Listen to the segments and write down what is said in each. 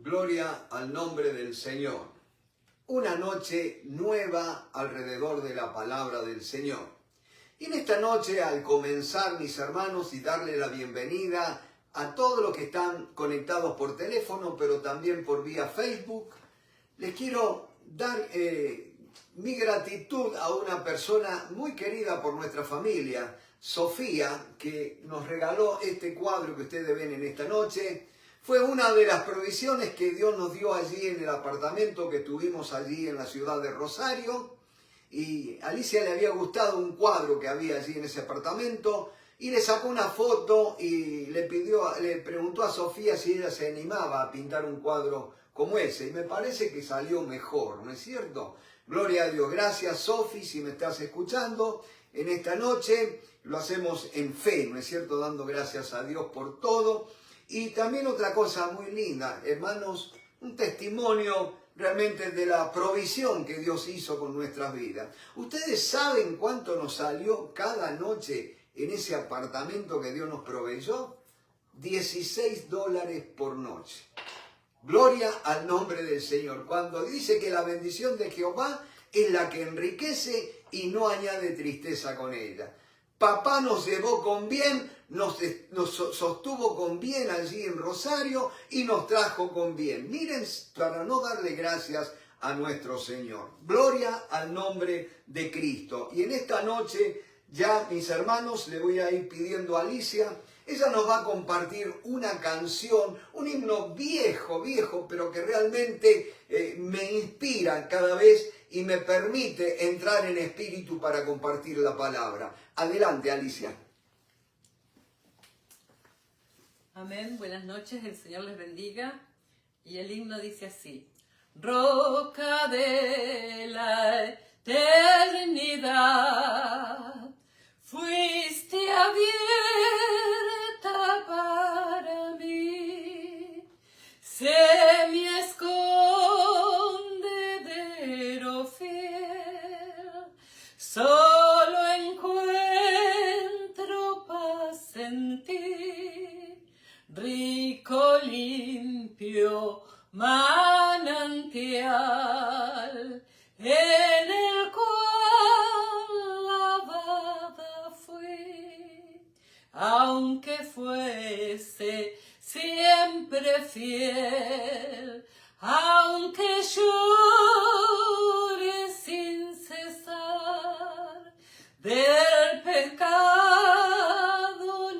Gloria al nombre del Señor. Una noche nueva alrededor de la palabra del Señor. Y en esta noche, al comenzar, mis hermanos, y darle la bienvenida a todos los que están conectados por teléfono, pero también por vía Facebook, les quiero dar mi gratitud a una persona muy querida por nuestra familia, Sofía, que nos regaló este cuadro que ustedes ven en esta noche. Fue una de las provisiones que Dios nos dio allí en el apartamento que tuvimos allí en la ciudad de Rosario. Y a Alicia le había gustado un cuadro que había allí en ese apartamento y le sacó una foto y le preguntó a Sofía si ella se animaba a pintar un cuadro como ese. Y me parece que salió mejor, ¿no es cierto? Gloria a Dios. Gracias, Sofi, si me estás escuchando en esta noche. Lo hacemos en fe, ¿no es cierto? Dando gracias a Dios por todo. Y también otra cosa muy linda, hermanos, un testimonio realmente de la provisión que Dios hizo con nuestras vidas. ¿Ustedes saben cuánto nos salió cada noche en ese apartamento que Dios nos proveyó? $16 por noche. Gloria al nombre del Señor. Cuando dice que la bendición de Jehová es la que enriquece y no añade tristeza con ella. Papá nos llevó con bien, nos sostuvo con bien allí en Rosario y nos trajo con bien. Miren, para no darle gracias a nuestro Señor. Gloria al nombre de Cristo. Y en esta noche, ya mis hermanos, le voy a ir pidiendo a Alicia. Ella nos va a compartir una canción, un himno viejo, pero que realmente me inspira cada vez y me permite entrar en espíritu para compartir la palabra. Adelante, Alicia. Amén, buenas noches, el Señor les bendiga. Y el himno dice así: Roca de la eternidad, fuiste abierta para mí, sé mi escondedero fiel, solo encuentro paz en ti, rico, limpio manantial, en el cual lavada fui, aunque fuese siempre fiel, aunque llore sin cesar, del pecado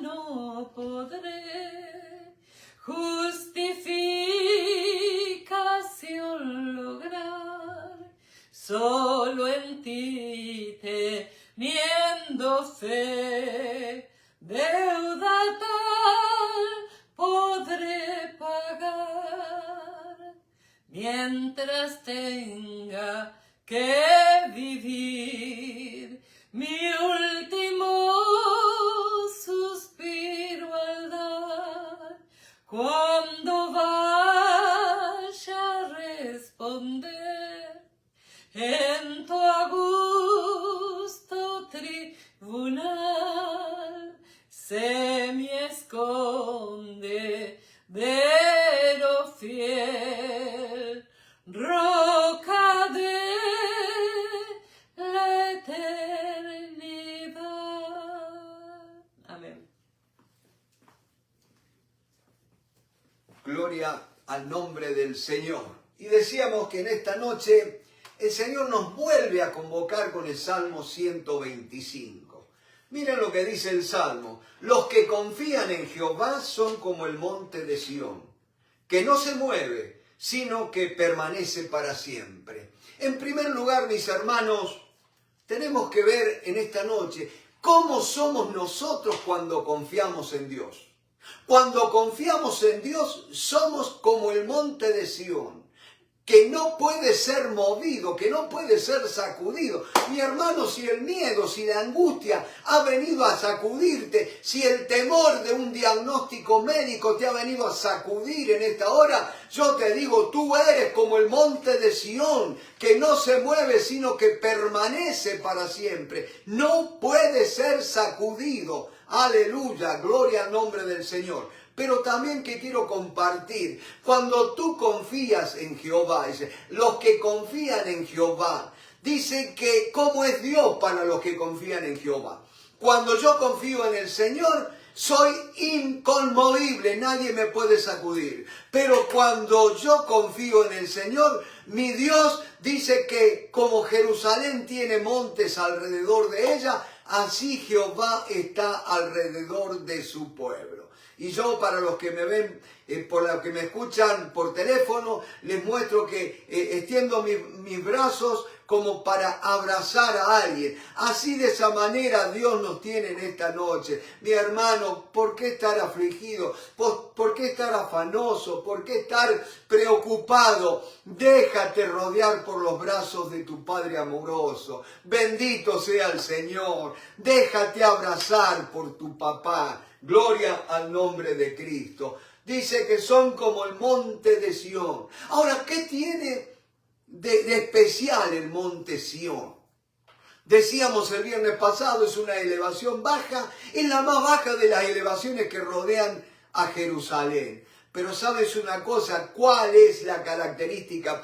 no podré justificación lograr, solo en ti teniendo fe, deuda tal podré pagar, mientras tenga que vivir mi último suspiro al dar, cuando vaya a responder en tu augusto tribunal, sé mi escondedero fiel, roca de la eternidad. Amén. Gloria al nombre del Señor. Y decíamos que en esta noche el Señor nos vuelve a convocar con el Salmo 125. Miren lo que dice el Salmo: los que confían en Jehová son como el monte de Sión, que no se mueve, sino que permanece para siempre. En primer lugar, mis hermanos, tenemos que ver en esta noche cómo somos nosotros cuando confiamos en Dios. Cuando confiamos en Dios, somos como el monte de Sión, que no puede ser movido, que no puede ser sacudido. Mi hermano, si el miedo, si la angustia ha venido a sacudirte, si el temor de un diagnóstico médico te ha venido a sacudir en esta hora, yo te digo, tú eres como el monte de Sión, que no se mueve, sino que permanece para siempre. No puede ser sacudido. Aleluya, gloria al nombre del Señor. pero también que quiero compartir. Cuando tú confías en Jehová, dice, los que confían en Jehová, dice que cómo es Dios para los que confían en Jehová. Cuando yo confío en el Señor, soy inconmovible, nadie me puede sacudir. Pero cuando yo confío en el Señor, mi Dios dice que como Jerusalén tiene montes alrededor de ella, así Jehová está alrededor de su pueblo. Y yo, para los que me ven, por los que me escuchan por teléfono, les muestro que extiendo mis brazos como para abrazar a alguien. Así, de esa manera, Dios nos tiene en esta noche. Mi hermano, ¿por qué estar afligido? ¿Por qué estar afanoso? ¿Por qué estar preocupado? Déjate rodear por los brazos de tu Padre amoroso. Bendito sea el Señor. Déjate abrazar por tu papá. Gloria al nombre de Cristo. Dice que son como el monte de Sión. Ahora, ¿qué tiene de especial el monte Sión? Decíamos el viernes pasado, es una elevación baja, es la más baja de las elevaciones que rodean a Jerusalén. Pero ¿sabes una cosa? ¿Cuál es la característica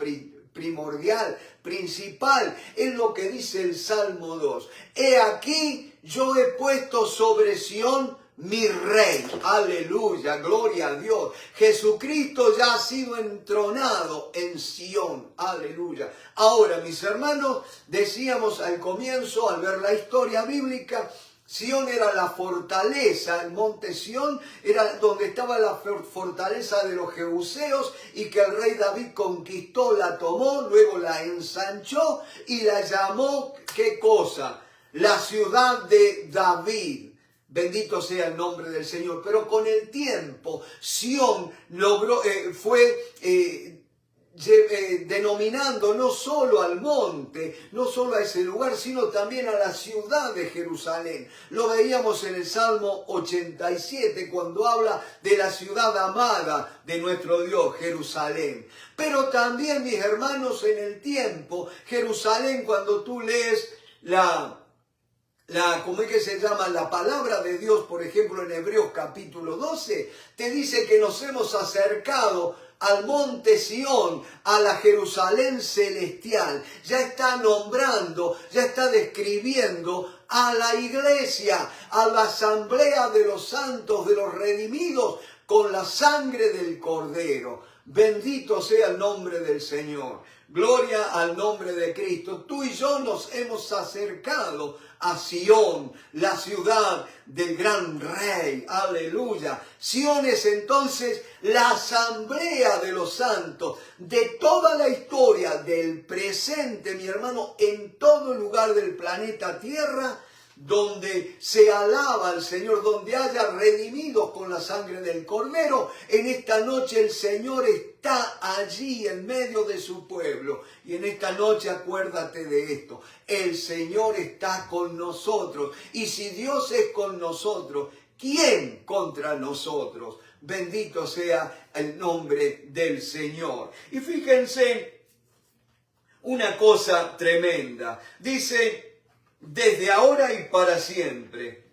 primordial, principal? Es lo que dice el Salmo 2. He aquí, yo he puesto sobre Sión mi rey. Aleluya, gloria a Dios. Jesucristo ya ha sido entronado en Sión. Aleluya. Ahora, mis hermanos, decíamos al comienzo, al ver la historia bíblica, Sión era la fortaleza, el monte Sión era donde estaba la fortaleza de los jebuseos y que el rey David conquistó, la tomó, luego la ensanchó y la llamó, ¿qué cosa? La ciudad de David. Bendito sea el nombre del Señor. Pero con el tiempo, Sión fue denominando no solo al monte, no solo a ese lugar, sino también a la ciudad de Jerusalén. Lo veíamos en el Salmo 87, cuando habla de la ciudad amada de nuestro Dios, Jerusalén. Pero también, mis hermanos, en el tiempo, Jerusalén, cuando tú lees ¿cómo es que se llama? La palabra de Dios, por ejemplo, en Hebreos capítulo 12, te dice que nos hemos acercado al monte Sión, a la Jerusalén celestial. Ya está nombrando, ya está describiendo a la iglesia, a la asamblea de los santos, de los redimidos, con la sangre del Cordero. Bendito sea el nombre del Señor. Gloria al nombre de Cristo. Tú y yo nos hemos acercado a Sión, la ciudad del gran rey. Aleluya. Sión es entonces la asamblea de los santos de toda la historia del presente, mi hermano, en todo lugar del planeta Tierra, donde se alaba al Señor, donde haya redimidos con la sangre del Cordero. En esta noche el Señor está allí en medio de su pueblo. Y en esta noche acuérdate de esto. El Señor está con nosotros. Y si Dios es con nosotros, ¿quién contra nosotros? Bendito sea el nombre del Señor. Y fíjense una cosa tremenda. Dice, desde ahora y para siempre.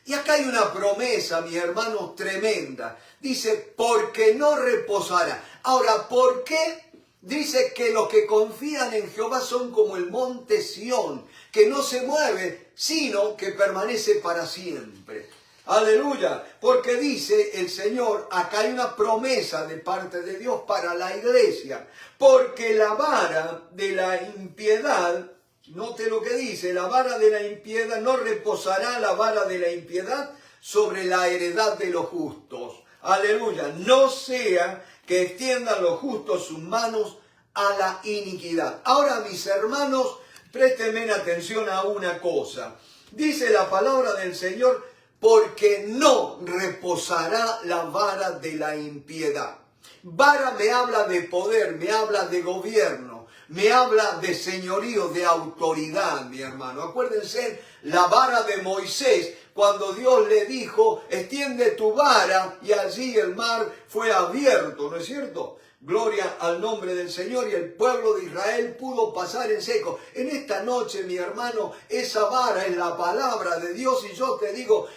Y acá hay una promesa, mis hermanos, tremenda. Dice, porque no reposará. Ahora, ¿por qué? Dice que los que confían en Jehová son como el monte Sión, que no se mueve, sino que permanece para siempre. Aleluya, porque dice el Señor, acá hay una promesa de parte de Dios para la iglesia, porque la vara de la impiedad, note lo que dice, la vara de la impiedad, no reposará la vara de la impiedad sobre la heredad de los justos. Aleluya, no sea que extiendan los justos sus manos a la iniquidad. Ahora, mis hermanos, préstenme atención a una cosa. Dice la palabra del Señor, porque no reposará la vara de la impiedad. Vara me habla de poder, me habla de gobierno, me habla de señorío, de autoridad, mi hermano. Acuérdense la vara de Moisés, cuando Dios le dijo, extiende tu vara, y allí el mar fue abierto, ¿no es cierto? Gloria al nombre del Señor, y el pueblo de Israel pudo pasar en seco. En esta noche, mi hermano, esa vara es la palabra de Dios, y yo te digo,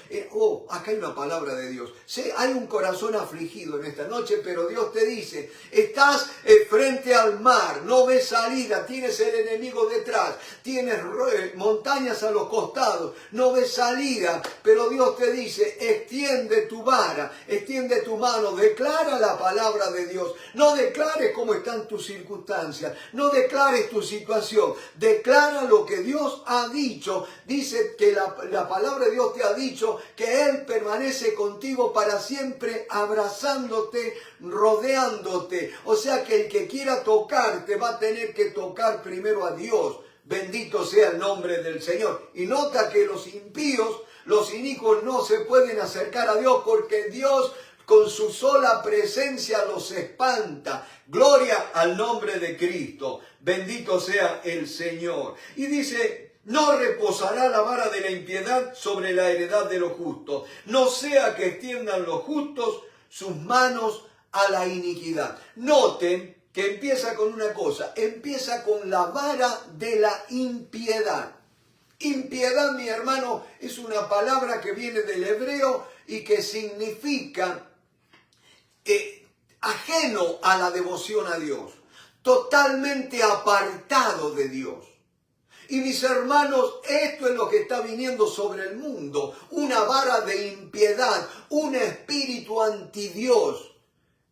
acá hay una palabra de Dios. Sí, hay un corazón afligido en esta noche, pero Dios te dice, estás frente al mar, no ves salida, tienes el enemigo detrás, tienes montañas a los costados, no ves salida, pero Dios te dice, extiende tu vara, extiende tu mano, declara la palabra de Dios. No declares cómo están tus circunstancias, no declares tu situación, declara lo que Dios ha dicho. Dice que la palabra de Dios te ha dicho que Él permanece contigo para siempre, abrazándote, rodeándote. O sea que el que quiera tocarte va a tener que tocar primero a Dios. Bendito sea el nombre del Señor. Y nota que los impíos, los inicuos no se pueden acercar a Dios, porque Dios con su sola presencia los espanta. Gloria al nombre de Cristo. Bendito sea el Señor. Y dice, no reposará la vara de la impiedad sobre la heredad de los justos. No sea que extiendan los justos sus manos a la iniquidad. Noten que empieza con una cosa. Empieza con la vara de la impiedad. Impiedad, mi hermano, es una palabra que viene del hebreo y que significa ajeno a la devoción a Dios, totalmente apartado de Dios. Y mis hermanos, esto es lo que está viniendo sobre el mundo, una vara de impiedad, un espíritu antidios.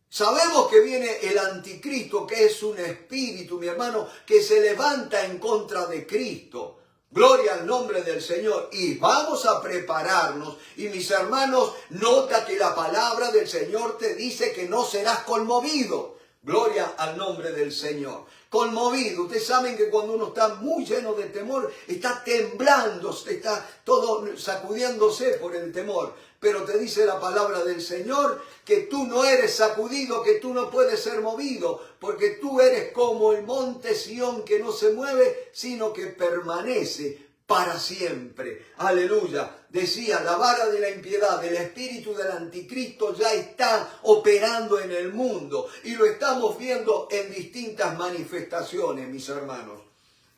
Sabemos que viene el anticristo, que es un espíritu, mi hermano, que se levanta en contra de Cristo. Gloria al nombre del Señor. Y vamos a prepararnos. Y mis hermanos, nota que la palabra del Señor te dice que no serás conmovido. Gloria al nombre del Señor. Conmovido. Ustedes saben que cuando uno está muy lleno de temor, está temblando, está todo sacudiéndose por el temor. Pero te dice la palabra del Señor que tú no eres sacudido, que tú no puedes ser movido, porque tú eres como el monte Sión, que no se mueve, sino que permanece para siempre. Aleluya. Decía, la vara de la impiedad, del espíritu del anticristo ya está operando en el mundo, y lo estamos viendo en distintas manifestaciones, mis hermanos.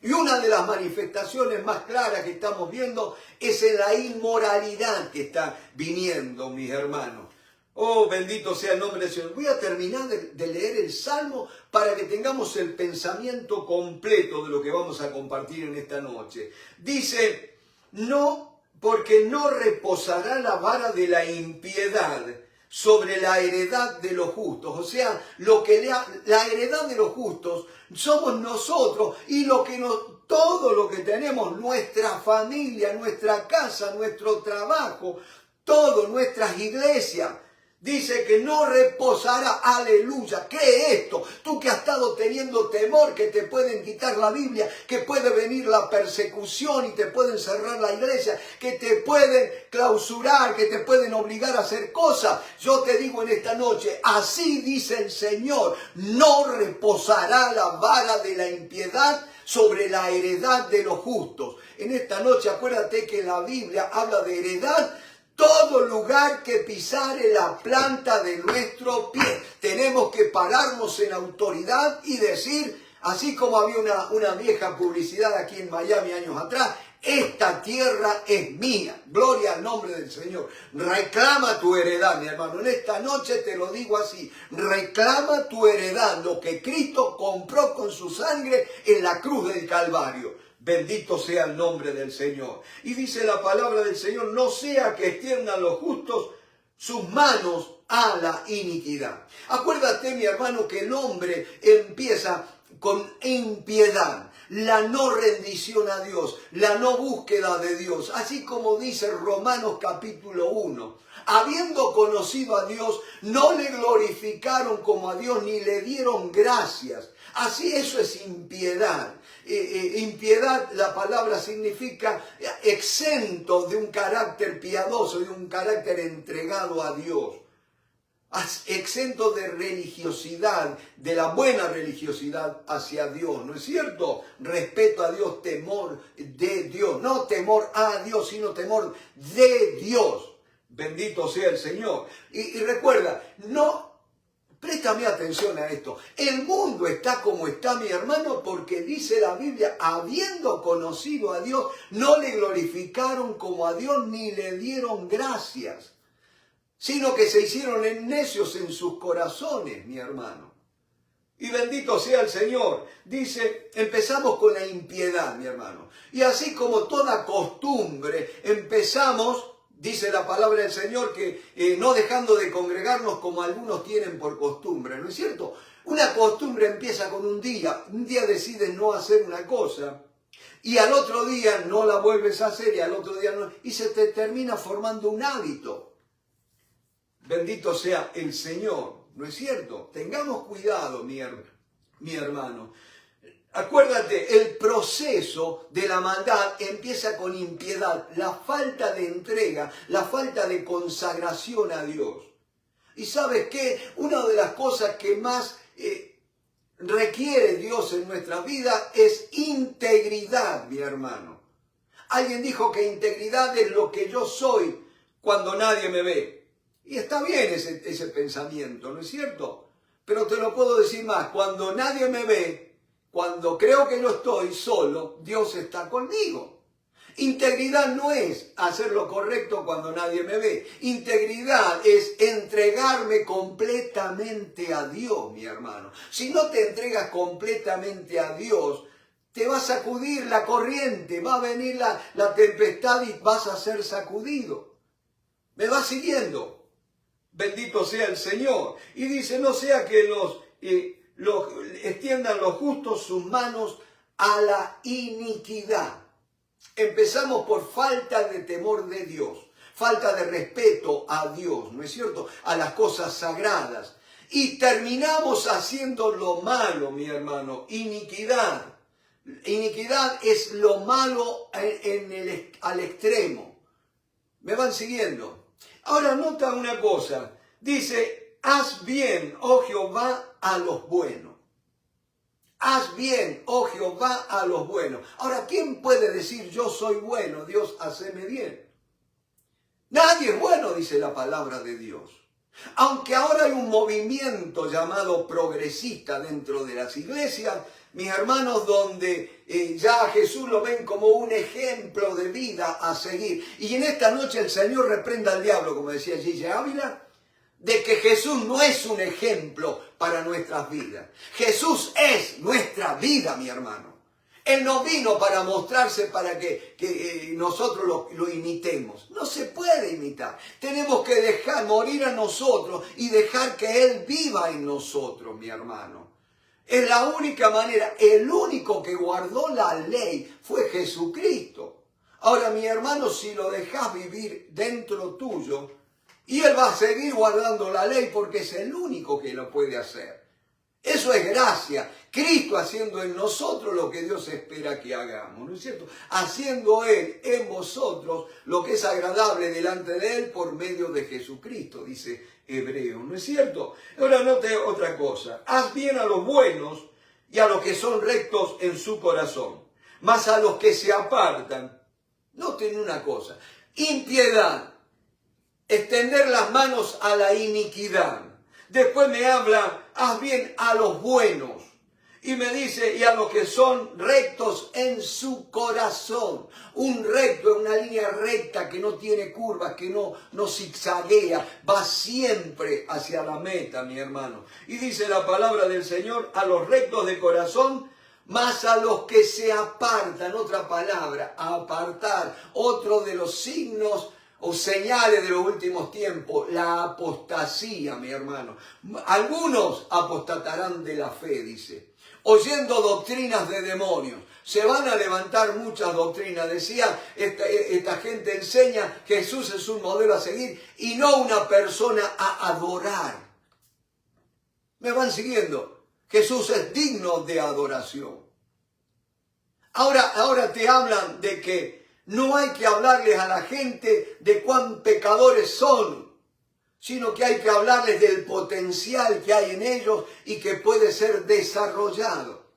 Y una de las manifestaciones más claras que estamos viendo es en la inmoralidad que está viniendo, mis hermanos. Oh, bendito sea el nombre del Señor. Voy a terminar de leer el Salmo para que tengamos el pensamiento completo de lo que vamos a compartir en esta noche. Dice, no, porque no reposará la vara de la impiedad sobre la heredad de los justos. O sea, la heredad de los justos somos nosotros, y todo lo que tenemos, nuestra familia, nuestra casa, nuestro trabajo, todo, nuestras iglesias. Dice que no reposará, aleluya. ¿Qué es esto? Tú que has estado teniendo temor que te pueden quitar la Biblia, que puede venir la persecución y te pueden cerrar la iglesia, que te pueden clausurar, que te pueden obligar a hacer cosas. Yo te digo en esta noche, así dice el Señor, no reposará la vara de la impiedad sobre la heredad de los justos. En esta noche acuérdate que la Biblia habla de heredad. Todo lugar que pisare la planta de nuestro pie. Tenemos que pararnos en autoridad y decir, así como había una vieja publicidad aquí en Miami años atrás, esta tierra es mía. Gloria al nombre del Señor. Reclama tu heredad, mi hermano. En esta noche te lo digo así. Reclama tu heredad, lo que Cristo compró con su sangre en la cruz del Calvario. Bendito sea el nombre del Señor. Y dice la palabra del Señor, no sea que extiendan los justos sus manos a la iniquidad. Acuérdate, mi hermano, que el hombre empieza con impiedad, la no rendición a Dios, la no búsqueda de Dios. Así como dice Romanos capítulo 1. Habiendo conocido a Dios, no le glorificaron como a Dios, ni le dieron gracias. Así eso es impiedad. Impiedad, la palabra significa exento de un carácter piadoso, de un carácter entregado a Dios. Exento de religiosidad, de la buena religiosidad hacia Dios, ¿no es cierto? Respeto a Dios, temor de Dios. No temor a Dios, sino temor de Dios. Bendito sea el Señor. Y recuerda, no... Presta Préstame atención a esto. El mundo está como está, mi hermano, porque dice la Biblia, habiendo conocido a Dios, no le glorificaron como a Dios ni le dieron gracias, sino que se hicieron necios en sus corazones, mi hermano. Y bendito sea el Señor. Dice, empezamos con la impiedad, mi hermano. Y así como toda costumbre, empezamos, dice la palabra del Señor, que no dejando de congregarnos como algunos tienen por costumbre, ¿no es cierto? Una costumbre empieza con un día decides no hacer una cosa, y al otro día no la vuelves a hacer, y al otro día no, y se te termina formando un hábito. Bendito sea el Señor, ¿no es cierto? Tengamos cuidado, mi hermano. Acuérdate, el proceso de la maldad empieza con impiedad, la falta de entrega, la falta de consagración a Dios. Y ¿sabes qué? Una de las cosas que más requiere Dios en nuestra vida es integridad, mi hermano. Alguien dijo que integridad es lo que yo soy cuando nadie me ve. Y está bien ese pensamiento, ¿no es cierto? Pero te lo puedo decir más, cuando nadie me ve, cuando creo que yo estoy solo, Dios está conmigo. Integridad no es hacer lo correcto cuando nadie me ve. Integridad es entregarme completamente a Dios, mi hermano. Si no te entregas completamente a Dios, te va a sacudir la corriente, va a venir la tempestad y vas a ser sacudido. ¿Me vas siguiendo? Bendito sea el Señor. Y dice, no sea que extiendan los justos sus manos a la iniquidad. Empezamos por falta de temor de Dios, falta de respeto a Dios, ¿no es cierto? A las cosas sagradas. Y terminamos haciendo lo malo, mi hermano, iniquidad. Iniquidad es lo malo al extremo. ¿Me van siguiendo? Ahora nota una cosa. Dice, haz bien, oh Jehová, a los buenos. Haz bien, oh Jehová, a los buenos. Ahora, ¿quién puede decir yo soy bueno? Dios, haceme bien. Nadie es bueno, dice la palabra de Dios. Aunque ahora hay un movimiento llamado progresista dentro de las iglesias, mis hermanos, donde ya a Jesús lo ven como un ejemplo de vida a seguir. Y en esta noche el Señor reprenda al diablo, como decía Gigi Ávila, de que Jesús no es un ejemplo para nuestras vidas. Jesús es nuestra vida, mi hermano. Él no vino para mostrarse para que nosotros lo imitemos. No se puede imitar. Tenemos que dejar morir a nosotros y dejar que Él viva en nosotros, mi hermano. Es la única manera. El único que guardó la ley fue Jesucristo. Ahora, mi hermano, si lo dejas vivir dentro tuyo, y Él va a seguir guardando la ley porque es el único que lo puede hacer. Eso es gracia. Cristo haciendo en nosotros lo que Dios espera que hagamos, ¿no es cierto? Haciendo Él en vosotros lo que es agradable delante de Él por medio de Jesucristo, dice Hebreo, ¿no es cierto? Ahora note otra cosa. Haz bien a los buenos y a los que son rectos en su corazón, mas a los que se apartan, noten una cosa, impiedad, extender las manos a la iniquidad. Después me habla, haz bien a los buenos. Y me dice, y a los que son rectos en su corazón. Un recto, una línea recta que no tiene curvas, que no zigzaguea, va siempre hacia la meta, mi hermano. Y dice la palabra del Señor, a los rectos de corazón, más a los que se apartan. Otra palabra, apartar, otro de los signos o señales de los últimos tiempos, la apostasía, mi hermano. Algunos apostatarán de la fe, dice, oyendo doctrinas de demonios. Se van a levantar muchas doctrinas. Decía, esta gente enseña que Jesús es un modelo a seguir y no una persona a adorar. ¿Me van siguiendo? Jesús es digno de adoración. Ahora te hablan de que no hay que hablarles a la gente de cuán pecadores son, sino que hay que hablarles del potencial que hay en ellos y que puede ser desarrollado.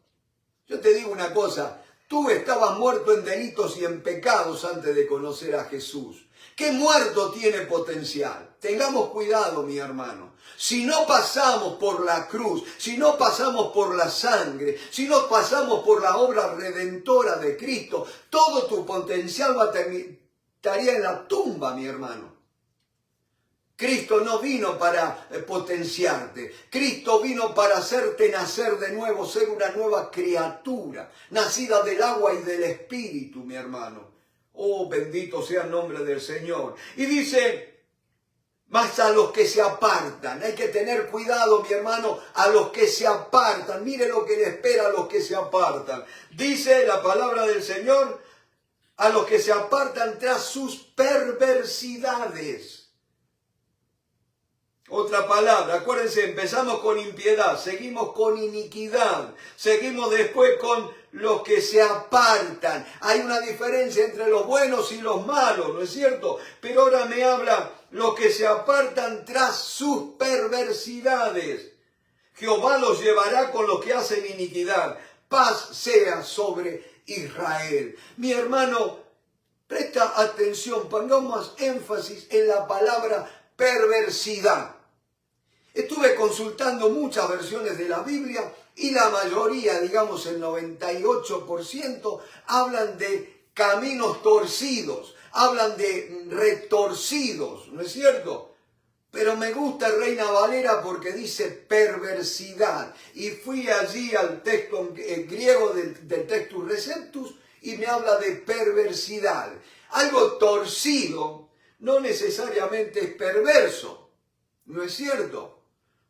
Yo te digo una cosa, tú estabas muerto en delitos y en pecados antes de conocer a Jesús. ¿Qué muerto tiene potencial? Tengamos cuidado, mi hermano. Si no pasamos por la cruz, si no pasamos por la sangre, si no pasamos por la obra redentora de Cristo, todo tu potencial estaría en la tumba, mi hermano. Cristo no vino para potenciarte. Cristo vino para hacerte nacer de nuevo, ser una nueva criatura, nacida del agua y del Espíritu, mi hermano. Oh, bendito sea el nombre del Señor. Y dice, mas a los que se apartan, hay que tener cuidado, mi hermano, a los que se apartan. Mire lo que le espera a los que se apartan. Dice la palabra del Señor, a los que se apartan tras sus perversidades. Otra palabra, acuérdense, empezamos con impiedad, seguimos con iniquidad, seguimos después con los que se apartan. Hay una diferencia entre los buenos y los malos, ¿no es cierto? Pero ahora me habla los que se apartan tras sus perversidades. Jehová los llevará con los que hacen iniquidad. Paz sea sobre Israel. Mi hermano, presta atención, pongamos énfasis en la palabra perversidad. Estuve consultando muchas versiones de la Biblia y la mayoría, digamos el 98%, hablan de caminos torcidos, hablan de retorcidos, ¿no es cierto? Pero me gusta Reina Valera porque dice perversidad. Y fui allí al texto griego del Textus Receptus y me habla de perversidad. Algo torcido no necesariamente es perverso, ¿no es cierto?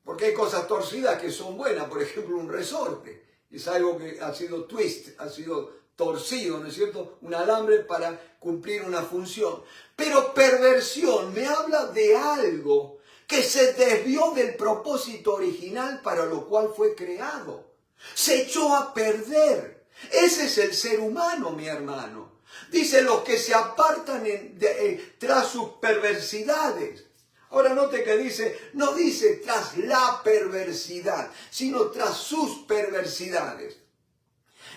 Porque hay cosas torcidas que son buenas, por ejemplo un resorte, es algo que ha sido twist, ha sido torcido, ¿no es cierto? Un alambre para cumplir una función. Pero perversión me habla de algo que se desvió del propósito original para lo cual fue creado. Se echó a perder. Ese es el ser humano, mi hermano. Dice los que se apartan tras sus perversidades. Ahora note que dice, no dice tras la perversidad, sino tras sus perversidades.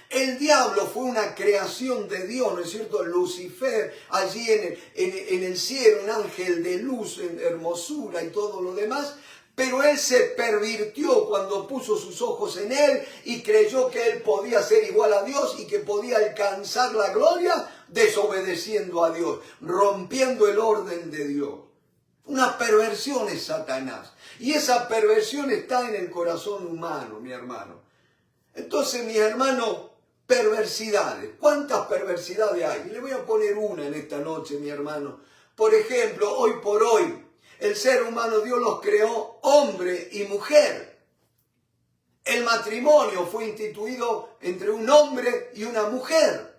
El diablo fue una creación de Dios, ¿no es cierto? Lucifer, allí en el cielo, un ángel de luz, en hermosura y todo lo demás. Pero él se pervirtió cuando puso sus ojos en él y creyó que él podía ser igual a Dios y que podía alcanzar la gloria desobedeciendo a Dios, rompiendo el orden de Dios. Una perversión es Satanás. Y esa perversión está en el corazón humano, mi hermano. Entonces, mi hermano, perversidades. ¿Cuántas perversidades hay? Y le voy a poner una en esta noche, mi hermano. Por ejemplo, hoy por hoy, el ser humano, Dios los creó hombre y mujer. El matrimonio fue instituido entre un hombre y una mujer.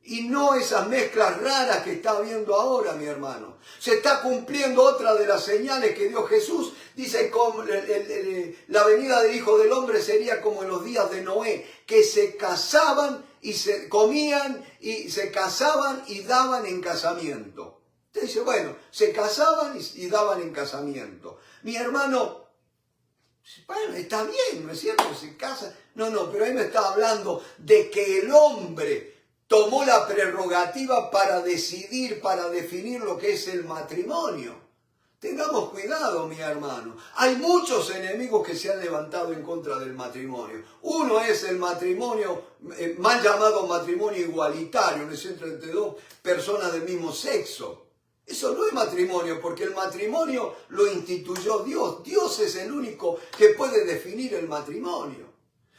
Y no esas mezclas raras que está habiendo ahora, mi hermano. Se está cumpliendo otra de las señales que dio Jesús. Dice que la venida del Hijo del Hombre sería como en los días de Noé, que se casaban y se comían y se casaban y daban en casamiento. Usted dice, bueno, se casaban y daban en casamiento. Mi hermano, bueno, está bien, ¿no es cierto? Se casa. No, pero ahí me está hablando de que el hombre tomó la prerrogativa para decidir, para definir lo que es el matrimonio. Tengamos cuidado, mi hermano. Hay muchos enemigos que se han levantado en contra del matrimonio. Uno es el matrimonio, mal llamado matrimonio igualitario, ¿no es cierto?, entre dos personas del mismo sexo. Eso no es matrimonio, porque el matrimonio lo instituyó Dios. Dios es el único que puede definir el matrimonio.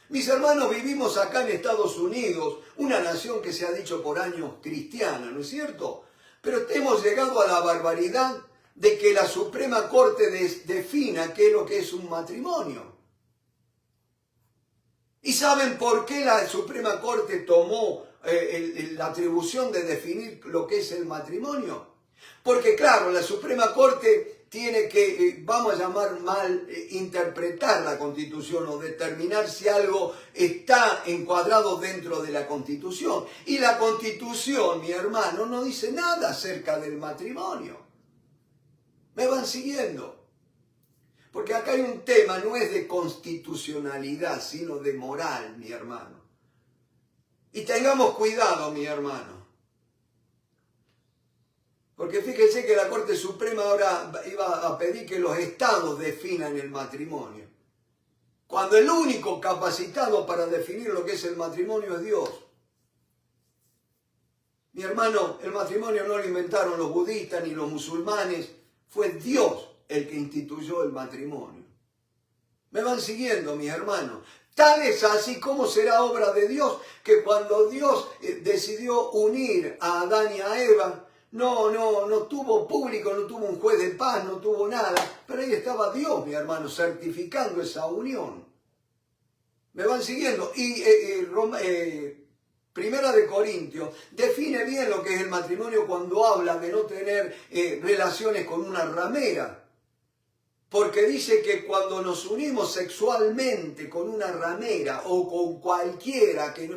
Mis hermanos, vivimos acá en Estados Unidos, una nación que se ha dicho por años cristiana, ¿no es cierto? Pero hemos llegado a la barbaridad de que la Suprema Corte defina qué es lo que es un matrimonio. ¿Y saben por qué la Suprema Corte tomó la atribución de definir lo que es el matrimonio? Porque claro, la Suprema Corte tiene que, vamos a llamar mal, interpretar la Constitución o determinar si algo está encuadrado dentro de la Constitución. Y la Constitución, mi hermano, no dice nada acerca del matrimonio. ¿Me van siguiendo? Porque acá hay un tema, no es de constitucionalidad, sino de moral, mi hermano. Y tengamos cuidado, mi hermano. Porque fíjense que la Corte Suprema ahora iba a pedir que los estados definan el matrimonio. Cuando el único capacitado para definir lo que es el matrimonio es Dios. Mi hermano, el matrimonio no lo inventaron los budistas ni los musulmanes. Fue Dios el que instituyó el matrimonio. ¿Me van siguiendo, mis hermanos? Tal es así como será obra de Dios, que cuando Dios decidió unir a Adán y a Eva, no tuvo público, no tuvo un juez de paz, no tuvo nada, pero ahí estaba Dios, mi hermano, certificando esa unión. ¿Me van siguiendo? Y Primera de Corintios define bien lo que es el matrimonio cuando habla de no tener relaciones con una ramera. Porque dice que cuando nos unimos sexualmente con una ramera o con cualquiera que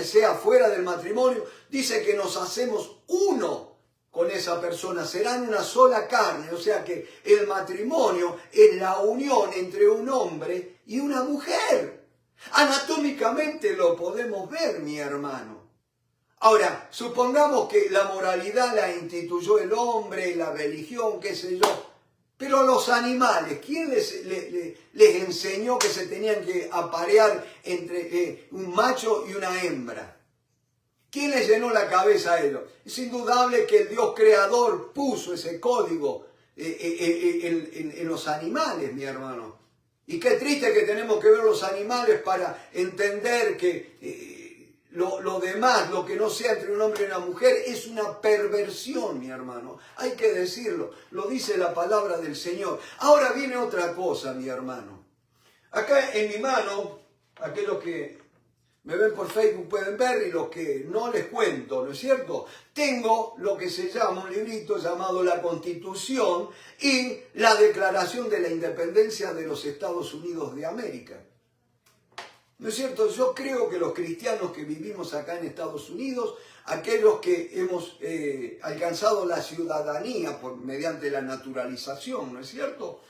sea fuera del matrimonio, dice que nos hacemos uno con esa persona, serán una sola carne. O sea que el matrimonio es la unión entre un hombre y una mujer. Anatómicamente lo podemos ver, mi hermano. Ahora, supongamos que la moralidad la instituyó el hombre y la religión, qué sé yo. Pero los animales, ¿quién les enseñó que se tenían que aparear entre un macho y una hembra? ¿Quién les llenó la cabeza a ellos? Es indudable que el Dios creador puso ese código en los animales, mi hermano. Y qué triste que tenemos que ver los animales para entender que lo demás, lo que no sea entre un hombre y una mujer, es una perversión, mi hermano. Hay que decirlo, lo dice la palabra del Señor. Ahora viene otra cosa, mi hermano. Acá en mi mano, aquellos que me ven por Facebook pueden ver, y los que no les cuento, ¿no es cierto? Tengo lo que se llama un librito llamado La Constitución y la Declaración de la Independencia de los Estados Unidos de América. ¿No es cierto? Yo creo que los cristianos que vivimos acá en Estados Unidos, aquellos que hemos alcanzado la ciudadanía mediante la naturalización, ¿no es cierto?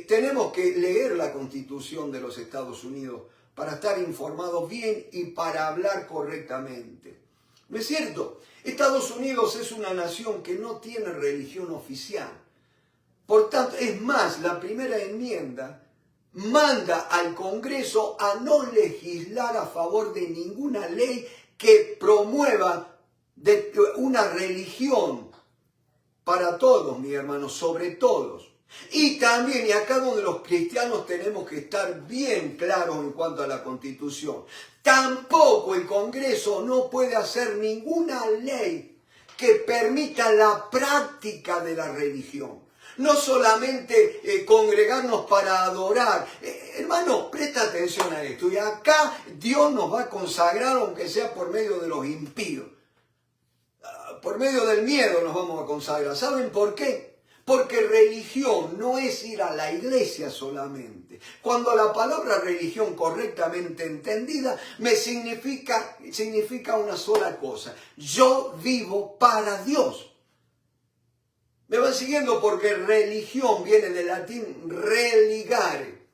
Tenemos que leer la Constitución de los Estados Unidos para estar informados bien y para hablar correctamente. ¿No es cierto? Estados Unidos es una nación que no tiene religión oficial. Por tanto, es más, la primera enmienda manda al Congreso a no legislar a favor de ninguna ley que promueva una religión para todos, mi hermano, sobre todos. Y también, y acá donde los cristianos tenemos que estar bien claros en cuanto a la Constitución, tampoco el Congreso no puede hacer ninguna ley que permita la práctica de la religión. No solamente congregarnos para adorar. Hermano, presta atención a esto. Y acá Dios nos va a consagrar, aunque sea por medio de los impíos. Por medio del miedo nos vamos a consagrar. ¿Saben por qué? Porque religión no es ir a la iglesia solamente. Cuando la palabra religión correctamente entendida me significa una sola cosa. Yo vivo para Dios. ¿Me van siguiendo? Porque religión viene del latín religare.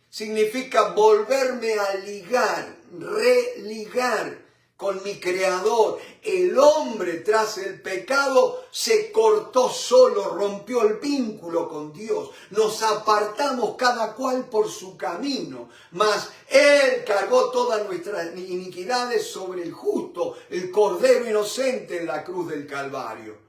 Significa volverme a ligar, religar con mi Creador. El hombre tras el pecado se cortó solo, rompió el vínculo con Dios. Nos apartamos cada cual por su camino, mas Él cargó todas nuestras iniquidades sobre el justo, el Cordero inocente en la cruz del Calvario.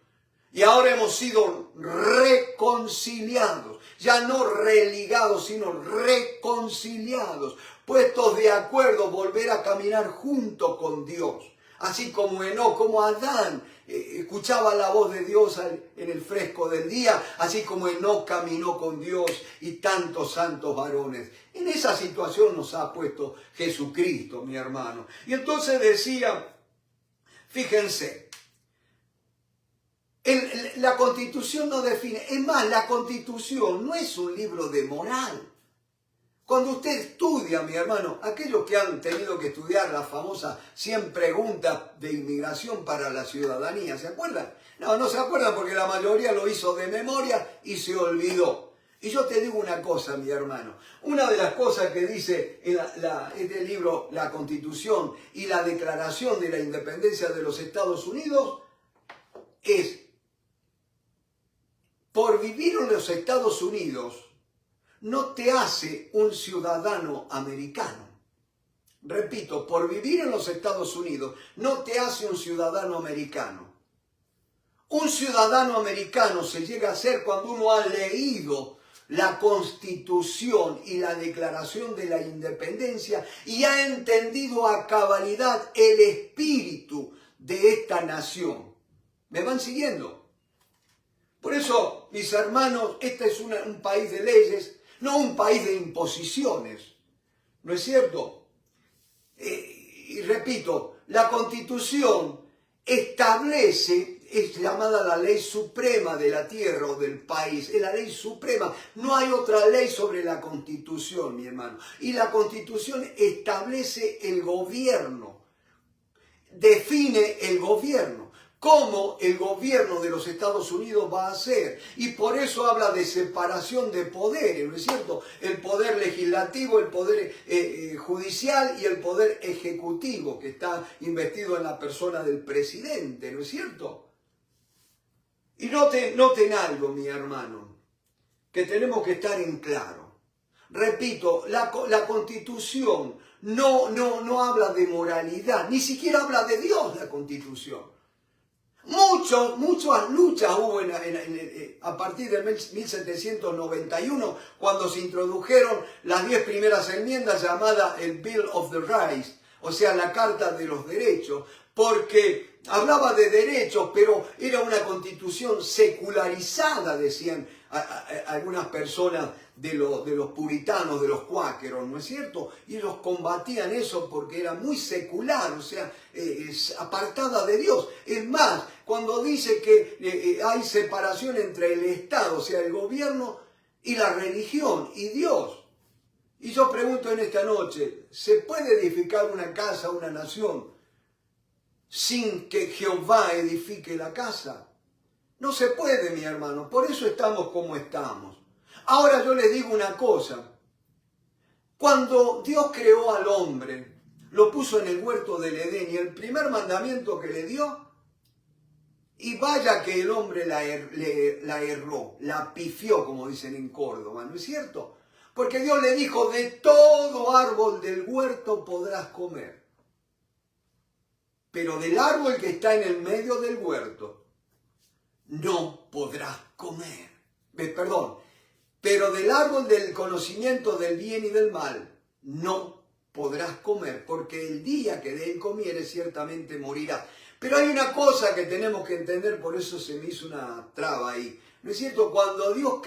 Y ahora hemos sido reconciliados, ya no religados, sino reconciliados, puestos de acuerdo, volver a caminar junto con Dios. Así como Enoc, como Adán, escuchaba la voz de Dios en el fresco del día, así como Enoc caminó con Dios y tantos santos varones. En esa situación nos ha puesto Jesucristo, mi hermano. Y entonces decía, fíjense, la Constitución no define, es más, la Constitución no es un libro de moral. Cuando usted estudia, mi hermano, aquellos que han tenido que estudiar la famosa 100 preguntas de inmigración para la ciudadanía, ¿se acuerdan? No se acuerdan porque la mayoría lo hizo de memoria y se olvidó. Y yo te digo una cosa, mi hermano, una de las cosas que dice en este libro, la Constitución y la Declaración de la Independencia de los Estados Unidos, es por vivir en los Estados Unidos no te hace un ciudadano americano. Repito, por vivir en los Estados Unidos no te hace un ciudadano americano. Un ciudadano americano se llega a ser cuando uno ha leído la Constitución y la Declaración de la Independencia y ha entendido a cabalidad el espíritu de esta nación. ¿Me van siguiendo? Por eso, mis hermanos, este es un país de leyes, no un país de imposiciones. ¿No es cierto? Y repito, la Constitución establece, es llamada la ley suprema de la tierra o del país, es la ley suprema. No hay otra ley sobre la Constitución, mi hermano. Y la Constitución establece el gobierno, define el gobierno, cómo el gobierno de los Estados Unidos va a ser. Y por eso habla de separación de poderes, ¿no es cierto? El poder legislativo, el poder judicial y el poder ejecutivo, que está investido en la persona del presidente, ¿no es cierto? Y noten algo, mi hermano, que tenemos que estar en claro. Repito, la Constitución no habla de moralidad, ni siquiera habla de Dios la Constitución. Muchas luchas hubo a partir de 1791, cuando se introdujeron las 10 primeras enmiendas llamadas el Bill of the Rights, o sea, la Carta de los Derechos, porque hablaba de derechos, pero era una constitución secularizada, decían algunas personas de los puritanos, de los cuáqueros, ¿no es cierto? Y ellos combatían eso porque era muy secular, o sea, apartada de Dios. Es más, cuando dice que hay separación entre el Estado, o sea, el gobierno, y la religión, y Dios. Y yo pregunto en esta noche, ¿se puede edificar una casa, una nación, sin que Jehová edifique la casa? No se puede, mi hermano. Por eso estamos como estamos. Ahora yo les digo una cosa. Cuando Dios creó al hombre, lo puso en el huerto del Edén, y el primer mandamiento que le dio, y vaya que el hombre la erró, la pifió, como dicen en Córdoba, ¿no es cierto? Porque Dios le dijo, de todo árbol del huerto podrás comer, pero del árbol que está en el medio del huerto no podrás comer. Pero del árbol del conocimiento del bien y del mal no podrás comer, porque el día que de él comieres ciertamente morirás. Pero hay una cosa que tenemos que entender, por eso se me hizo una traba ahí. ¿No es cierto? Cuando Dios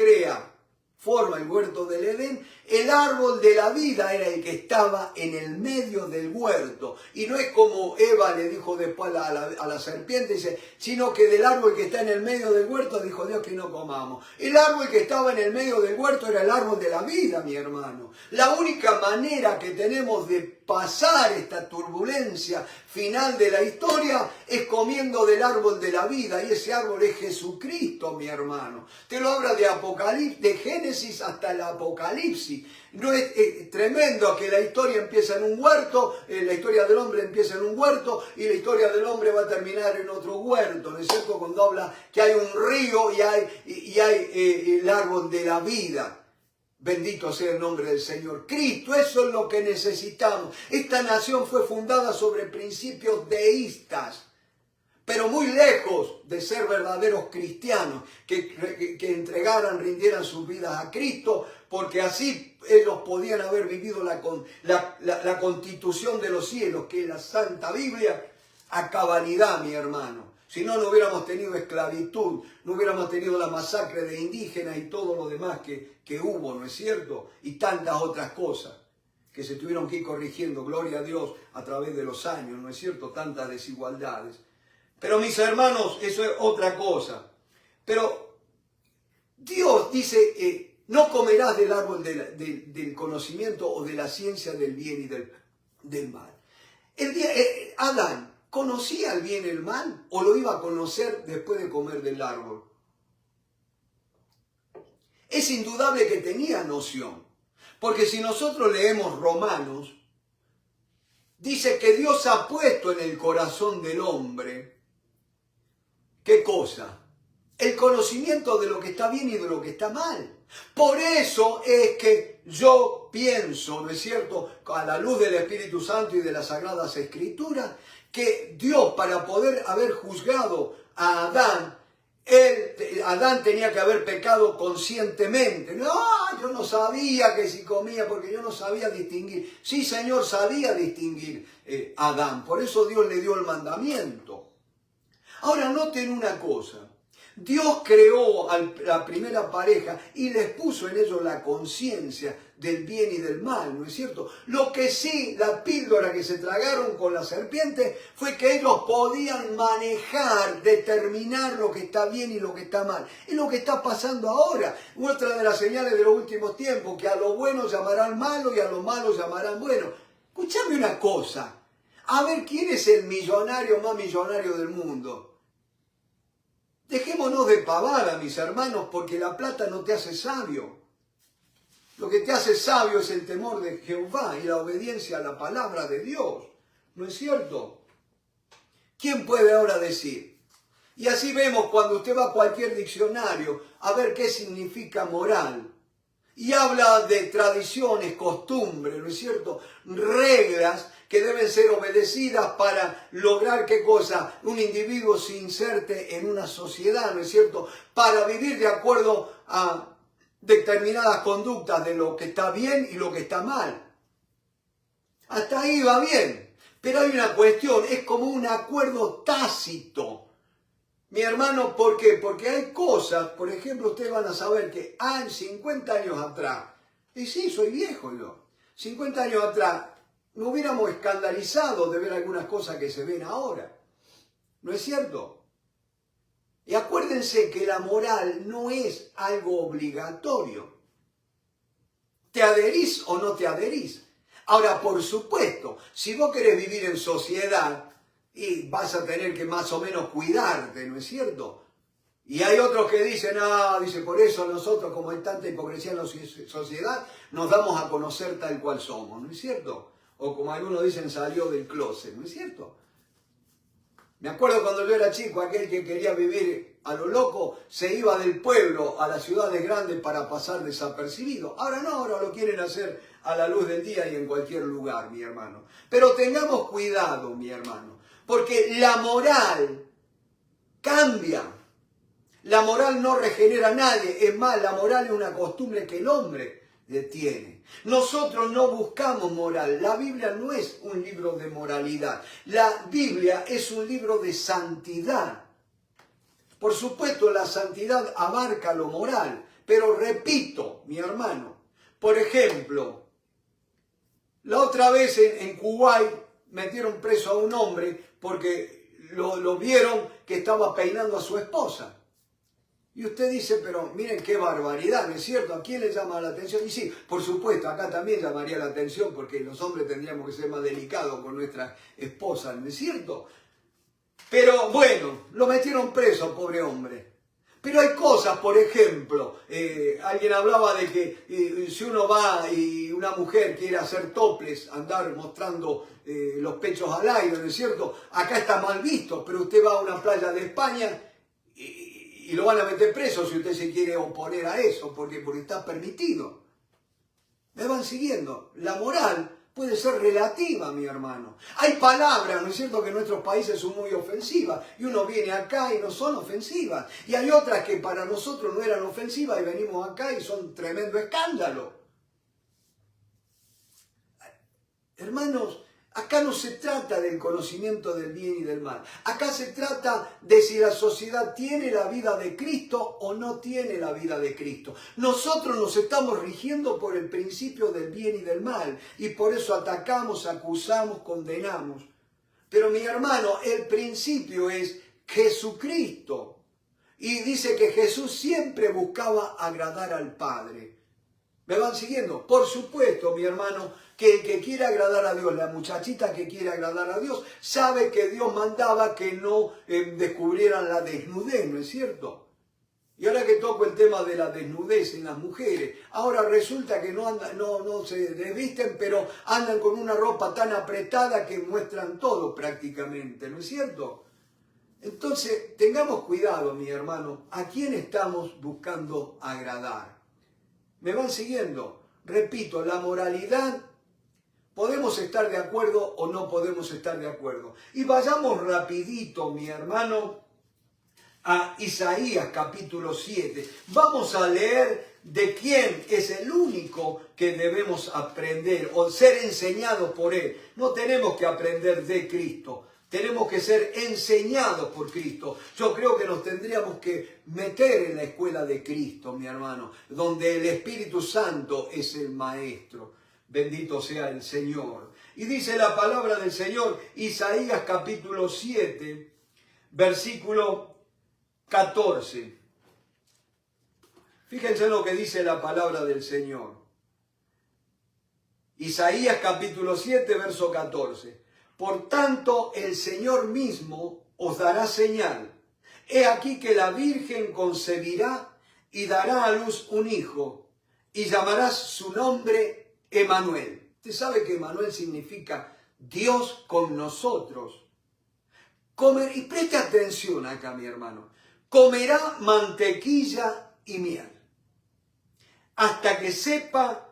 forma el huerto del Edén, el árbol de la vida era el que estaba en el medio del huerto. Y no es como Eva le dijo después a la serpiente, dice, sino que del árbol que está en el medio del huerto dijo Dios que no comamos. El árbol que estaba en el medio del huerto era el árbol de la vida, mi hermano. La única manera que tenemos de pasar esta turbulencia final de la historia es comiendo del árbol de la vida, y ese árbol es Jesucristo, mi hermano. Te lo habla de Apocalipsis, de Génesis hasta el Apocalipsis. No es tremendo que la historia empieza en un huerto, la historia del hombre empieza en un huerto y la historia del hombre va a terminar en otro huerto, ¿no es cierto? Cuando habla que hay un río y hay el árbol de la vida. Bendito sea el nombre del Señor. Cristo, eso es lo que necesitamos. Esta nación fue fundada sobre principios deístas, pero muy lejos de ser verdaderos cristianos, que entregaran, rindieran sus vidas a Cristo, porque así ellos podían haber vivido la constitución de los cielos, que es la Santa Biblia, a cabalidad, mi hermano. Si no, no hubiéramos tenido esclavitud, no hubiéramos tenido la masacre de indígenas y todo lo demás que hubo, ¿no es cierto? Y tantas otras cosas que se tuvieron que ir corrigiendo, gloria a Dios, a través de los años, ¿no es cierto? Tantas desigualdades. Pero mis hermanos, eso es otra cosa. Pero Dios dice, no comerás del árbol del conocimiento o de la ciencia del bien y del mal. Adán, ¿conocía el bien y el mal o lo iba a conocer después de comer del árbol? Es indudable que tenía noción, porque si nosotros leemos Romanos, dice que Dios ha puesto en el corazón del hombre, ¿qué cosa? el conocimiento de lo que está bien y de lo que está mal. Por eso es que yo pienso, ¿no es cierto?, a la luz del Espíritu Santo y de las Sagradas Escrituras, que Dios, para poder haber juzgado a Adán, Adán tenía que haber pecado conscientemente. No, yo no sabía que si comía, porque yo no sabía distinguir. Sí, Señor, sabía distinguir Adán. Por eso Dios le dio el mandamiento. Ahora noten una cosa. Dios creó a la primera pareja y les puso en ellos la conciencia del bien y del mal, ¿no es cierto? Lo que sí, la píldora que se tragaron con la serpiente fue que ellos podían manejar, determinar lo que está bien y lo que está mal. Es lo que está pasando ahora. Otra de las señales de los últimos tiempos, que a lo bueno llamarán malo y a lo malo llamarán bueno. Escuchame una cosa. A ver, ¿quién es el millonario más millonario del mundo? Dejémonos de pavada, mis hermanos, porque la plata no te hace sabio. Lo que te hace sabio es el temor de Jehová y la obediencia a la palabra de Dios. ¿No es cierto? ¿Quién puede ahora decir? Y así vemos cuando usted va a cualquier diccionario a ver qué significa moral. Y habla de tradiciones, costumbres, ¿no es cierto? Reglas que deben ser obedecidas para lograr, ¿qué cosa? Un individuo se inserte en una sociedad, ¿no es cierto? Para vivir de acuerdo a determinadas conductas de lo que está bien y lo que está mal. Hasta ahí va bien. Pero hay una cuestión, es como un acuerdo tácito. Mi hermano, ¿por qué? Porque hay cosas, por ejemplo, ustedes van a saber que hay 50 años atrás, y sí, soy viejo yo, 50 años atrás, nos hubiéramos escandalizado de ver algunas cosas que se ven ahora. ¿No es cierto? Y acuérdense que la moral no es algo obligatorio. ¿Te adherís o no te adherís? Ahora, por supuesto, si vos querés vivir en sociedad, y vas a tener que más o menos cuidarte, ¿no es cierto? Y hay otros que dicen, dice, por eso nosotros, como hay tanta hipocresía en la sociedad, nos damos a conocer tal cual somos, ¿no es cierto? O como algunos dicen, salió del closet, ¿no es cierto? Me acuerdo cuando yo era chico, aquel que quería vivir a lo loco, se iba del pueblo a las ciudades grandes para pasar desapercibido. Ahora no, ahora lo quieren hacer a la luz del día y en cualquier lugar, mi hermano. Pero tengamos cuidado, mi hermano, porque la moral cambia. La moral no regenera a nadie. Es más, la moral es una costumbre que el hombre tiene. Nosotros no buscamos moral. La Biblia no es un libro de moralidad. La Biblia es un libro de santidad. Por supuesto, la santidad abarca lo moral. Pero repito, mi hermano, por ejemplo, la otra vez en Kuwait metieron preso a un hombre porque lo vieron que estaba peinando a su esposa. Y usted dice, pero miren qué barbaridad, ¿no es cierto? ¿A quién le llama la atención? Y sí, por supuesto, acá también llamaría la atención porque los hombres tendríamos que ser más delicados con nuestras esposas, ¿no es cierto? Pero bueno, lo metieron preso, pobre hombre. Pero hay cosas, por ejemplo, alguien hablaba de que si uno va y una mujer quiere hacer toples, andar mostrando los pechos al aire, ¿no es cierto? Acá está mal visto, pero usted va a una playa de España y lo van a meter preso si usted se quiere oponer a eso, porque está permitido. ¿Me van siguiendo? La moral puede ser relativa, mi hermano. Hay palabras, ¿no es cierto?, que en nuestros países son muy ofensivas, y uno viene acá y no son ofensivas. Y hay otras que para nosotros no eran ofensivas y venimos acá y son tremendo escándalo. Hermanos, acá no se trata del conocimiento del bien y del mal. Acá se trata de si la sociedad tiene la vida de Cristo o no tiene la vida de Cristo. Nosotros nos estamos rigiendo por el principio del bien y del mal. Y por eso atacamos, acusamos, condenamos. Pero mi hermano, el principio es Jesucristo. Y dice que Jesús siempre buscaba agradar al Padre. ¿Me van siguiendo? Por supuesto, mi hermano, que el que quiere agradar a Dios, la muchachita que quiere agradar a Dios, sabe que Dios mandaba que no descubrieran la desnudez, ¿no es cierto? Y ahora que toco el tema de la desnudez en las mujeres, ahora resulta que no se desvisten, pero andan con una ropa tan apretada que muestran todo prácticamente, ¿no es cierto? Entonces, tengamos cuidado, mi hermano, ¿a quién estamos buscando agradar? ¿Me van siguiendo? Repito, la moralidad, podemos estar de acuerdo o no podemos estar de acuerdo. Y vayamos rapidito, mi hermano, a Isaías capítulo 7. Vamos a leer de quién es el único que debemos aprender o ser enseñados por él. No tenemos que aprender de Cristo, tenemos que ser enseñados por Cristo. Yo creo que nos tendríamos que meter en la escuela de Cristo, mi hermano, donde el Espíritu Santo es el maestro. Bendito sea el Señor. Y dice la palabra del Señor, Isaías capítulo 7, versículo 14. Fíjense lo que dice la palabra del Señor. Isaías capítulo 7, verso 14. Por tanto, el Señor mismo os dará señal. He aquí que la Virgen concebirá y dará a luz un hijo, y llamarás su nombre Emmanuel. Usted sabe que Emmanuel significa Dios con nosotros. Y preste atención acá, mi hermano. Comerá mantequilla y miel, hasta que sepa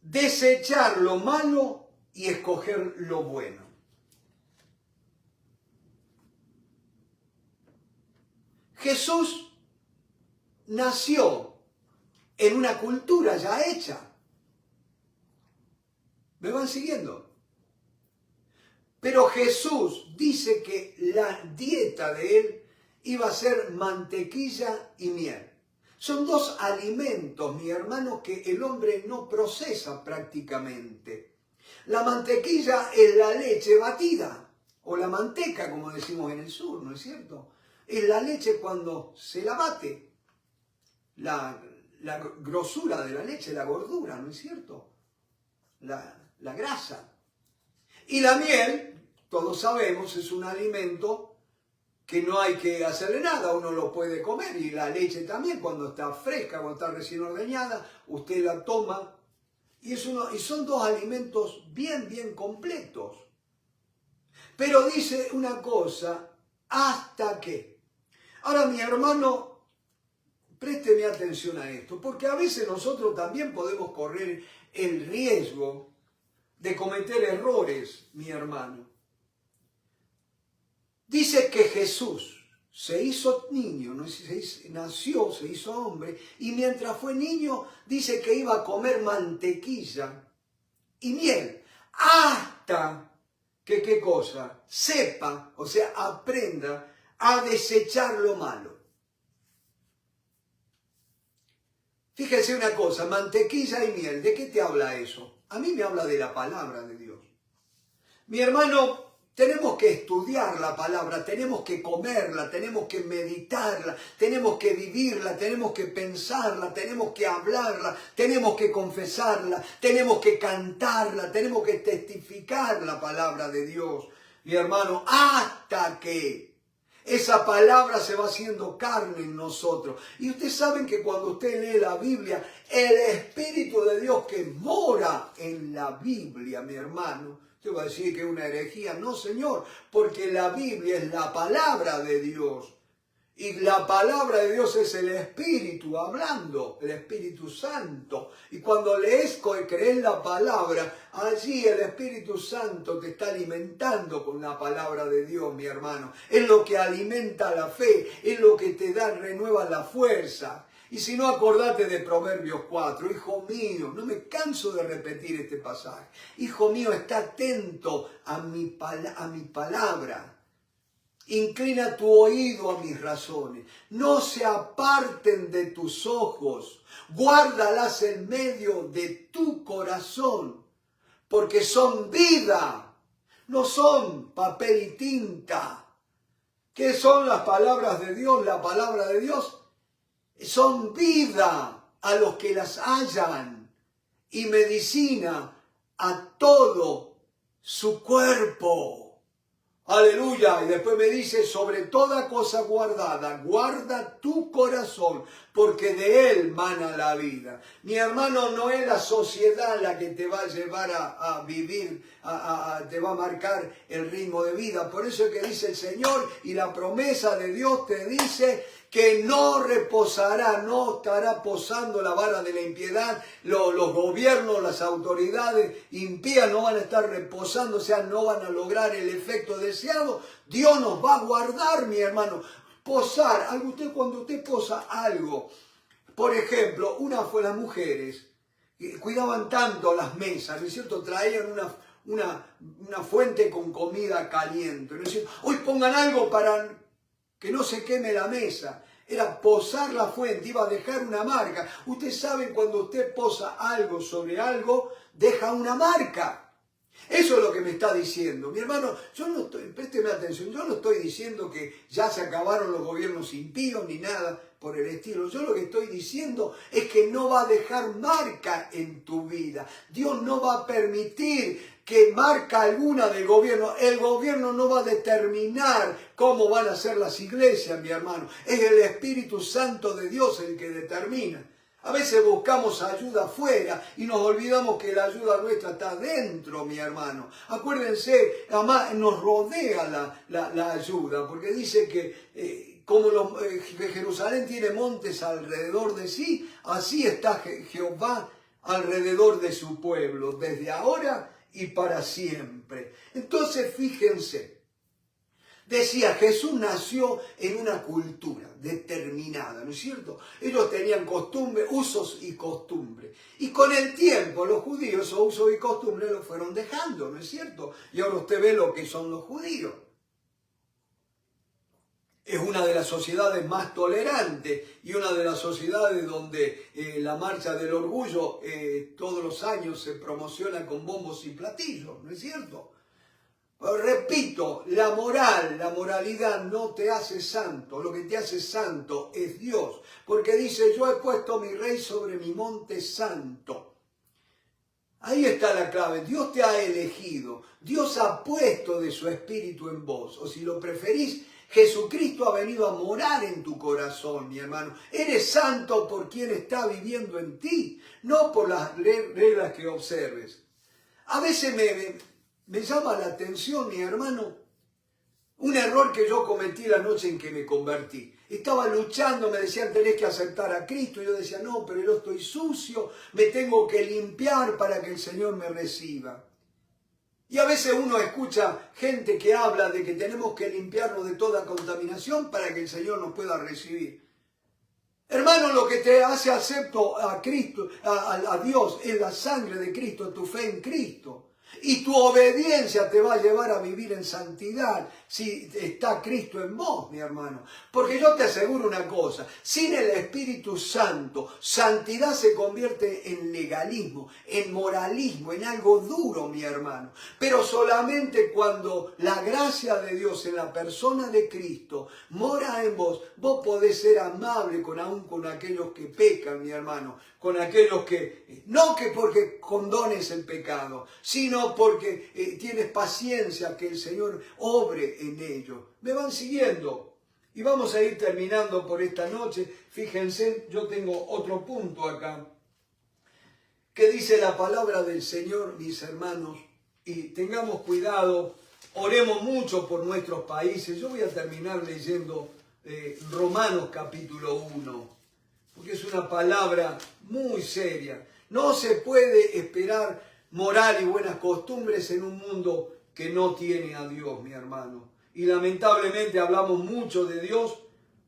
desechar lo malo y escoger lo bueno. Jesús nació en una cultura ya hecha. ¿Me van siguiendo? Pero Jesús dice que la dieta de él iba a ser mantequilla y miel. Son dos alimentos, mi hermano, que el hombre no procesa prácticamente. La mantequilla es la leche batida, o la manteca, como decimos en el sur, ¿no es cierto? Es la leche cuando se la bate, la grosura de la leche, la gordura, ¿no es cierto? La grasa. Y la miel, todos sabemos, es un alimento que no hay que hacerle nada, uno lo puede comer. Y la leche también, cuando está fresca, cuando está recién ordeñada, usted la toma. Y son dos alimentos bien completos. Pero dice una cosa, ¿hasta qué? Ahora, mi hermano, présteme atención a esto, porque a veces nosotros también podemos correr el riesgo de cometer errores, mi hermano. Dice que Jesús se hizo niño, nació, se hizo hombre, y mientras fue niño dice que iba a comer mantequilla y miel, hasta que, ¿qué cosa? Sepa, o sea, aprenda a desechar lo malo. Fíjense una cosa, mantequilla y miel, ¿de qué te habla eso? A mí me habla de la palabra de Dios. Mi hermano, tenemos que estudiar la palabra, tenemos que comerla, tenemos que meditarla, tenemos que vivirla, tenemos que pensarla, tenemos que hablarla, tenemos que confesarla, tenemos que cantarla, tenemos que testificar la palabra de Dios. Mi hermano, hasta que esa palabra se va haciendo carne en nosotros. Y ustedes saben que cuando usted lee la Biblia, el Espíritu de Dios que mora en la Biblia, mi hermano, usted va a decir que es una herejía. No, Señor, porque la Biblia es la palabra de Dios. Y la palabra de Dios es el Espíritu hablando, el Espíritu Santo. Y cuando lees y crees la palabra, allí el Espíritu Santo te está alimentando con la palabra de Dios, mi hermano. Es lo que alimenta la fe, es lo que te da, renueva la fuerza. Y si no, acordate de Proverbios 4. Hijo mío, no me canso de repetir este pasaje. Hijo mío, está atento a mi palabra. Inclina tu oído a mis razones. No se aparten de tus ojos. Guárdalas en medio de tu corazón. Porque son vida. No son papel y tinta. ¿Qué son las palabras de Dios? La palabra de Dios son vida a los que las hallan. Y medicina a todo su cuerpo. Aleluya. Y después me dice, sobre toda cosa guardada, guarda tu corazón, porque de él mana la vida. Mi hermano, no es la sociedad la que te va a llevar a vivir, te va a marcar el ritmo de vida. Por eso es que dice el Señor, y la promesa de Dios te dice que no reposará, no estará posando la vara de la impiedad. Los gobiernos, las autoridades impías no van a estar reposando, o sea, no van a lograr el efecto deseado. Dios nos va a guardar, mi hermano. Posar, cuando usted posa algo, por ejemplo, las mujeres cuidaban tanto las mesas, ¿no es cierto? Traían una fuente con comida caliente, ¿no es cierto? Hoy pongan algo para que no se queme la mesa. Era posar la fuente, iba a dejar una marca. Usted sabe, cuando usted posa algo sobre algo, deja una marca. Eso es lo que me está diciendo. Mi hermano, présteme atención, yo no estoy diciendo que ya se acabaron los gobiernos impíos ni nada por el estilo. Yo lo que estoy diciendo es que no va a dejar marca en tu vida. Dios no va a permitir que marca alguna del gobierno. El gobierno no va a determinar cómo van a ser las iglesias, mi hermano. Es el Espíritu Santo de Dios el que determina. A veces buscamos ayuda afuera y nos olvidamos que la ayuda nuestra está dentro, mi hermano. Acuérdense, además nos rodea la ayuda, porque dice que como Jerusalén tiene montes alrededor de sí, así está Jehová alrededor de su pueblo, desde ahora y para siempre. Entonces, fíjense, decía, Jesús nació en una cultura determinada, ¿no es cierto? Ellos tenían costumbres, usos y costumbres. Y con el tiempo los judíos, esos usos y costumbres los fueron dejando, ¿no es cierto? Y ahora usted ve lo que son los judíos. Es una de las sociedades más tolerantes y una de las sociedades donde la marcha del orgullo todos los años se promociona con bombos y platillos, ¿no es cierto? Pero repito, la moralidad no te hace santo. Lo que te hace santo es Dios. Porque dice, yo he puesto mi rey sobre mi monte santo. Ahí está la clave. Dios te ha elegido. Dios ha puesto de su espíritu en vos. O si lo preferís, Jesucristo ha venido a morar en tu corazón, mi hermano. Eres santo por quien está viviendo en ti, no por las reglas que observes. A veces me llama la atención, mi hermano, un error que yo cometí la noche en que me convertí. Estaba luchando, me decían, tenés que aceptar a Cristo. Y yo decía, no, pero yo estoy sucio, me tengo que limpiar para que el Señor me reciba. Y a veces uno escucha gente que habla de que tenemos que limpiarnos de toda contaminación para que el Señor nos pueda recibir. Hermano, lo que te hace acepto a Cristo, a Dios, es la sangre de Cristo, tu fe en Cristo. Y tu obediencia te va a llevar a vivir en santidad si está Cristo en vos, mi hermano. Porque yo te aseguro una cosa, sin el Espíritu Santo, santidad se convierte en legalismo, en moralismo, en algo duro, mi hermano. Pero solamente cuando la gracia de Dios en la persona de Cristo mora en vos, vos podés ser amable aún con aquellos que pecan, mi hermano. Con aquellos que, no que porque condones el pecado, sino porque tienes paciencia que el Señor obre en ellos. ¿Me van siguiendo? Y vamos a ir terminando por esta noche. Fíjense, yo tengo otro punto acá, que dice la palabra del Señor, mis hermanos, y tengamos cuidado, oremos mucho por nuestros países. Yo voy a terminar leyendo Romanos capítulo 1. Porque es una palabra muy seria. No se puede esperar moral y buenas costumbres en un mundo que no tiene a Dios, mi hermano. Y lamentablemente hablamos mucho de Dios,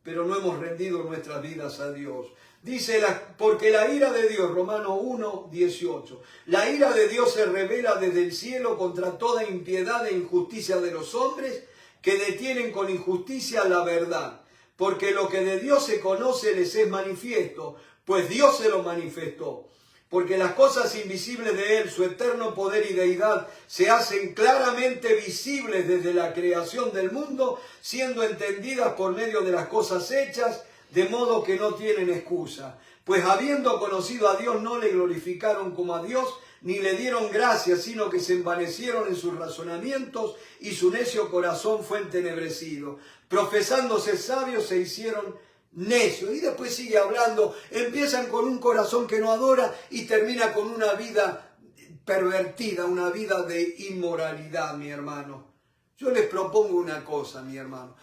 pero no hemos rendido nuestras vidas a Dios. Dice, porque la ira de Dios, Romanos 1, 18, la ira de Dios se revela desde el cielo contra toda impiedad e injusticia de los hombres que detienen con injusticia la verdad. Porque lo que de Dios se conoce les es manifiesto, pues Dios se lo manifestó. Porque las cosas invisibles de Él, su eterno poder y deidad, se hacen claramente visibles desde la creación del mundo, siendo entendidas por medio de las cosas hechas, de modo que no tienen excusa. Pues habiendo conocido a Dios, no le glorificaron como a Dios, ni le dieron gracias, sino que se envanecieron en sus razonamientos, y su necio corazón fue entenebrecido. Profesándose sabios, se hicieron necios. Y después sigue hablando, empiezan con un corazón que no adora, y termina con una vida pervertida, una vida de inmoralidad, mi hermano. Yo les propongo una cosa, mi hermano.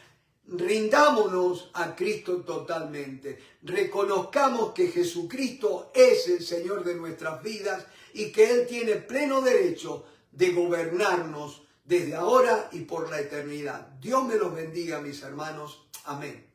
Rindámonos a Cristo totalmente. Reconozcamos que Jesucristo es el Señor de nuestras vidas y que Él tiene pleno derecho de gobernarnos desde ahora y por la eternidad. Dios me los bendiga, mis hermanos. Amén.